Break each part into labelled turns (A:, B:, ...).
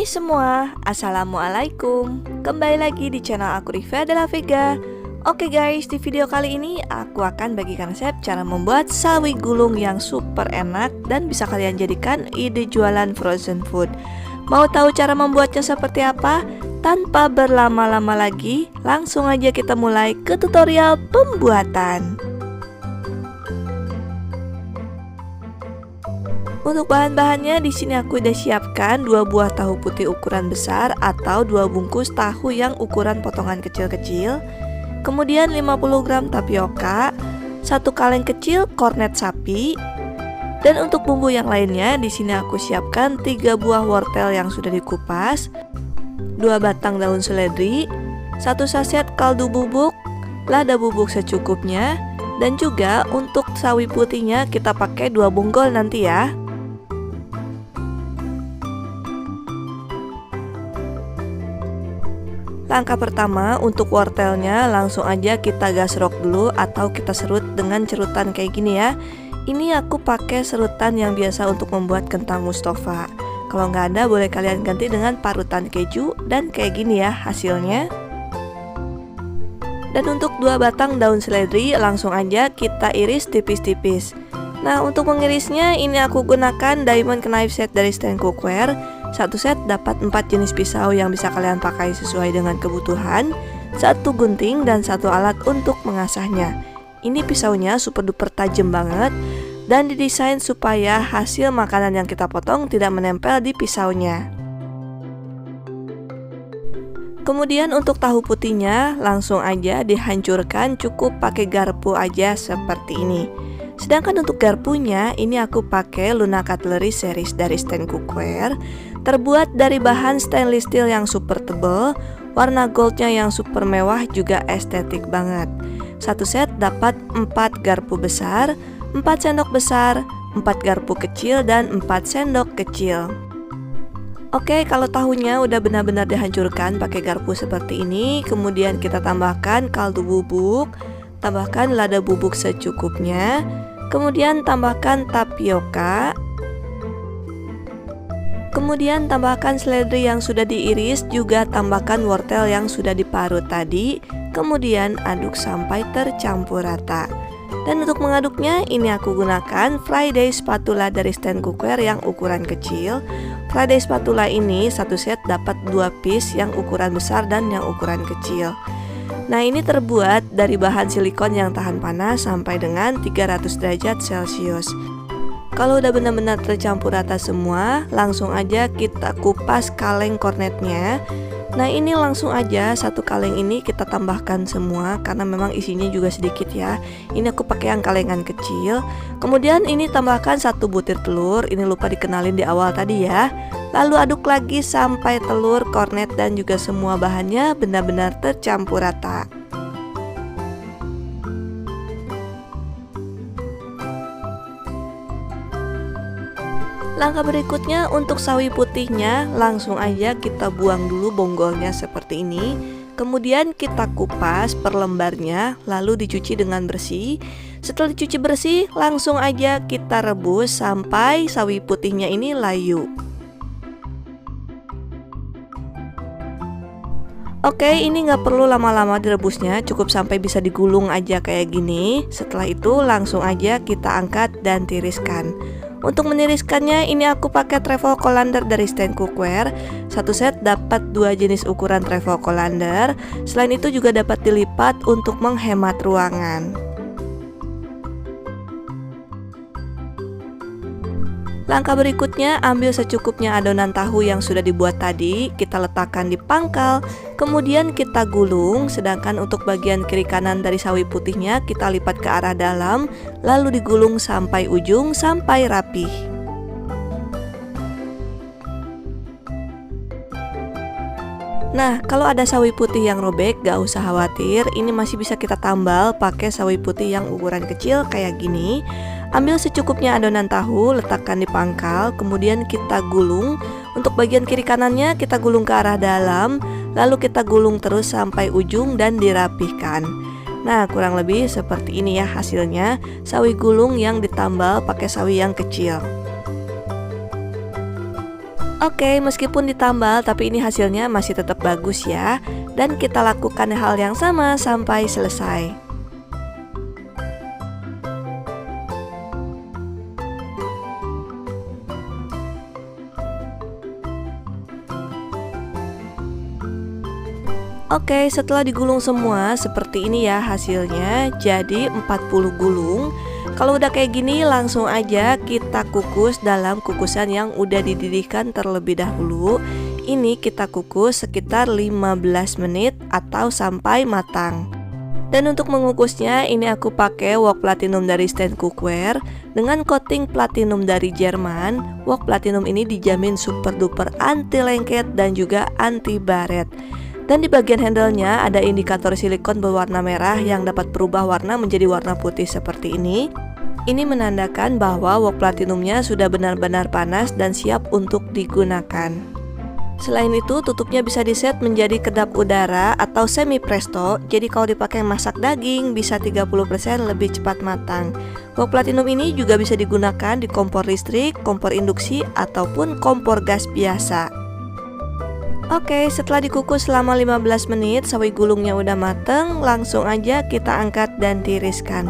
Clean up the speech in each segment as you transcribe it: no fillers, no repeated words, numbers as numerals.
A: Hai semua, Assalamualaikum. Kembali lagi di channel aku, Riva Della Vega. Oke guys, di video kali ini aku akan bagikan resep cara membuat sawi gulung yang super enak dan bisa kalian jadikan ide jualan frozen food. Mau tahu cara membuatnya seperti apa? Tanpa berlama-lama lagi, langsung aja kita mulai ke tutorial pembuatan. Untuk bahan-bahannya di sini aku udah siapkan 2 buah tahu putih ukuran besar atau 2 bungkus tahu yang ukuran potongan kecil-kecil. Kemudian 50 gram tapioka, 1 kaleng kecil kornet sapi. Dan untuk bumbu yang lainnya di sini aku siapkan 3 buah wortel yang sudah dikupas, 2 batang daun seledri, 1 saset kaldu bubuk, lada bubuk secukupnya, dan juga untuk sawi putihnya kita pakai 2 bonggol nanti ya. Langkah pertama, untuk wortelnya langsung aja kita gasrok dulu atau kita serut dengan cerutan kayak gini ya. Ini aku pakai serutan yang biasa untuk membuat kentang Mustafa. Kalau nggak ada boleh kalian ganti dengan parutan keju dan kayak gini ya hasilnya. Dan untuk 2 batang daun seledri langsung aja kita iris tipis-tipis. Nah, untuk mengirisnya ini aku gunakan diamond knife set dari Stand Cookware. 1 set dapat 4 jenis pisau yang bisa kalian pakai sesuai dengan kebutuhan, 1 gunting dan 1 alat untuk mengasahnya. Ini pisaunya super duper tajam banget dan didesain supaya hasil makanan yang kita potong tidak menempel di pisaunya. Kemudian untuk tahu putihnya langsung aja dihancurkan, cukup pakai garpu aja seperti ini. Sedangkan untuk garpunya ini aku pakai Luna Cutlery series dari Stand Cookware. Terbuat dari bahan stainless steel yang super tebal, warna goldnya yang super mewah juga estetik banget. 1 set dapat 4 garpu besar, 4 sendok besar, 4 garpu kecil dan 4 sendok kecil. Oke, kalau tahunya udah benar-benar dihancurkan pakai garpu seperti ini, kemudian kita tambahkan kaldu bubuk, tambahkan lada bubuk secukupnya, kemudian tambahkan tapioka, kemudian tambahkan seledri yang sudah diiris, juga tambahkan wortel yang sudah diparut tadi, kemudian aduk sampai tercampur rata. Dan untuk mengaduknya ini aku gunakan Friday spatula dari Stand Cookware yang ukuran kecil. Friday spatula ini 1 set dapat 2 piece yang ukuran besar dan yang ukuran kecil. Nah, ini terbuat dari bahan silikon yang tahan panas sampai dengan 300 derajat Celcius. Kalau udah benar-benar tercampur rata semua, langsung aja kita kupas kaleng kornetnya. Nah, ini langsung aja 1 kaleng ini kita tambahkan semua karena memang isinya juga sedikit ya. Ini aku pakai yang kalengan kecil. Kemudian ini tambahkan 1 butir telur, ini lupa dikenalin di awal tadi ya. Lalu aduk lagi sampai telur, kornet dan juga semua bahannya benar-benar tercampur rata. Langkah berikutnya untuk sawi putihnya langsung aja kita buang dulu bonggolnya seperti ini. Kemudian kita kupas per lembarnya lalu dicuci dengan bersih. Setelah dicuci bersih langsung aja kita rebus sampai sawi putihnya ini layu. Oke, ini nggak perlu lama-lama direbusnya, cukup sampai bisa digulung aja kayak gini. Setelah itu langsung aja kita angkat dan tiriskan. Untuk meniriskannya ini aku pakai travel colander dari Stand Cookware. 1 set dapat 2 jenis ukuran travel colander. Selain itu juga dapat dilipat untuk menghemat ruangan. Langkah berikutnya, ambil secukupnya adonan tahu yang sudah dibuat tadi, kita letakkan di pangkal, kemudian kita gulung. Sedangkan untuk bagian kiri kanan dari sawi putihnya kita lipat ke arah dalam, lalu digulung sampai ujung sampai rapih. Nah, kalau ada sawi putih yang robek gak usah khawatir, ini masih bisa kita tambal pakai sawi putih yang ukuran kecil kayak gini. Ambil secukupnya adonan tahu, letakkan di pangkal, kemudian kita gulung. Untuk bagian kiri kanannya kita gulung ke arah dalam, lalu kita gulung terus sampai ujung dan dirapihkan. Nah, kurang lebih seperti ini ya hasilnya, sawi gulung yang ditambal pakai sawi yang kecil. Oke, meskipun ditambal tapi ini hasilnya masih tetap bagus ya. Dan kita lakukan hal yang sama sampai selesai. Oke, setelah digulung semua seperti ini ya hasilnya. Jadi 40 gulung. Kalau udah kayak gini langsung aja kita kukus dalam kukusan yang udah dididihkan terlebih dahulu. Ini kita kukus sekitar 15 menit atau sampai matang. Dan untuk mengukusnya ini aku pakai wok platinum dari Stand Cookware dengan coating platinum dari Jerman. Wok platinum ini dijamin super duper anti lengket dan juga anti baret. Dan di bagian handle-nya ada indikator silikon berwarna merah yang dapat berubah warna menjadi warna putih seperti ini. Ini menandakan bahwa wok platinumnya sudah benar-benar panas dan siap untuk digunakan. Selain itu, tutupnya bisa diset menjadi kedap udara atau semi presto. Jadi kalau dipakai masak daging bisa 30% lebih cepat matang. Wok platinum ini juga bisa digunakan di kompor listrik, kompor induksi ataupun kompor gas biasa. Oke, setelah dikukus selama 15 menit, sawi gulungnya udah mateng, langsung aja kita angkat dan tiriskan.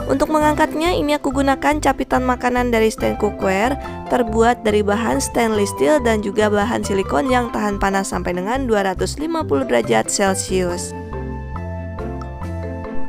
A: Untuk mengangkatnya, ini aku gunakan capitan makanan dari Stand Cookware, terbuat dari bahan stainless steel dan juga bahan silikon yang tahan panas sampai dengan 250 derajat Celcius.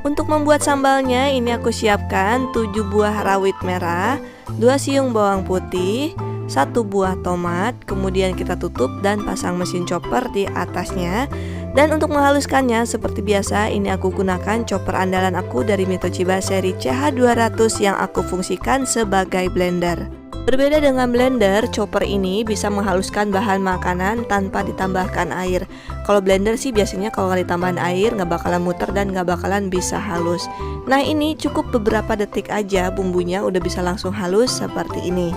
A: Untuk membuat sambalnya, ini aku siapkan 7 buah rawit merah, 2 siung bawang putih, 1 buah tomat, kemudian kita tutup dan pasang mesin chopper di atasnya. Dan untuk menghaluskannya seperti biasa ini aku gunakan chopper andalan aku dari Mitochiba seri CH200 yang aku fungsikan sebagai blender. Berbeda dengan blender, chopper ini bisa menghaluskan bahan makanan tanpa ditambahkan air. Kalau blender sih biasanya kalau nggak ditambahin air nggak bakalan muter dan nggak bakalan bisa halus. Nah ini cukup beberapa detik aja bumbunya udah bisa langsung halus seperti ini.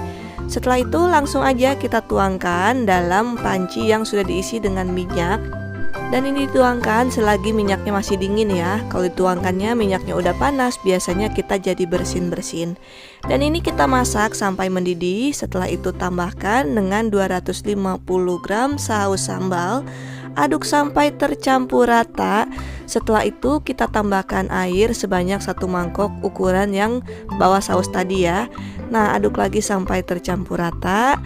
A: Setelah itu langsung aja kita tuangkan dalam panci yang sudah diisi dengan minyak. Dan ini dituangkan selagi minyaknya masih dingin ya. Kalau dituangkannya minyaknya udah panas, biasanya kita jadi bersin-bersin. Dan ini kita masak sampai mendidih. Setelah itu tambahkan dengan 250 gram saus sambal. Aduk sampai tercampur rata. Setelah itu kita tambahkan air sebanyak 1 mangkok ukuran yang bawah saus tadi ya. Nah, aduk lagi sampai tercampur rata.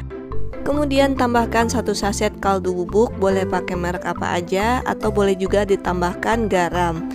A: Kemudian tambahkan 1 saset kaldu bubuk, boleh pakai merek apa aja atau boleh juga ditambahkan garam.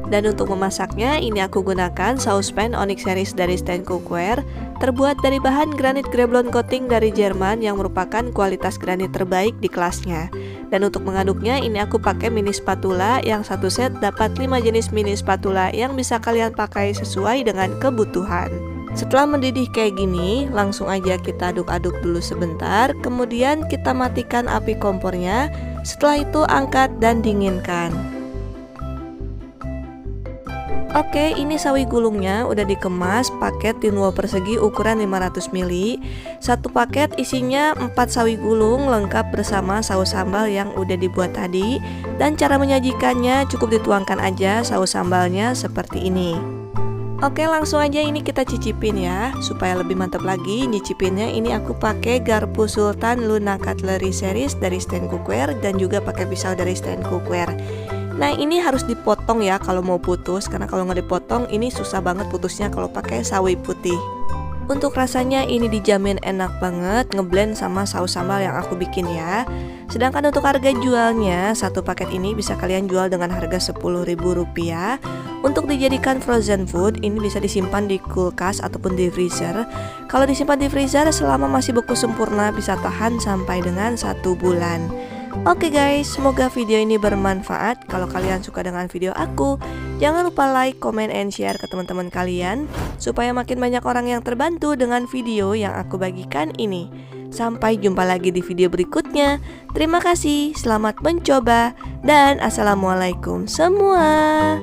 A: Dan untuk memasaknya ini aku gunakan saus pan Onyx series dari Stand Cookware, terbuat dari bahan granit Greblon coating dari Jerman yang merupakan kualitas granit terbaik di kelasnya. Dan untuk mengaduknya ini aku pakai mini spatula yang 1 set dapat 5 jenis mini spatula yang bisa kalian pakai sesuai dengan kebutuhan. Setelah mendidih kayak gini, langsung aja kita aduk-aduk dulu sebentar. Kemudian kita matikan api kompornya. Setelah itu angkat dan dinginkan. Oke, ini sawi gulungnya udah dikemas paket tin wall persegi ukuran 500 ml. Satu paket isinya 4 sawi gulung lengkap bersama saus sambal yang udah dibuat tadi. Dan cara menyajikannya cukup dituangkan aja saus sambalnya seperti ini. Oke, langsung aja ini kita cicipin ya. Supaya lebih mantap lagi nyicipinnya, ini aku pakai garpu Sultan Luna Cutlery series dari Stand Cookware dan juga pakai pisau dari Stand Cookware. Nah, ini harus dipotong ya kalau mau putus, karena kalau nggak dipotong ini susah banget putusnya kalau pakai sawi putih. Untuk rasanya ini dijamin enak banget ngeblend sama saus sambal yang aku bikin ya. Sedangkan untuk harga jualnya, satu paket ini bisa kalian jual dengan harga Rp10.000. Untuk dijadikan frozen food, ini bisa disimpan di kulkas ataupun di freezer. Kalau disimpan di freezer selama masih beku sempurna bisa tahan sampai dengan 1 bulan. Oke guys, semoga video ini bermanfaat. Kalau kalian suka dengan video aku, jangan lupa like, comment, and share ke teman-teman kalian supaya makin banyak orang yang terbantu dengan video yang aku bagikan ini. Sampai jumpa lagi di video berikutnya. Terima kasih, selamat mencoba, dan assalamualaikum semua.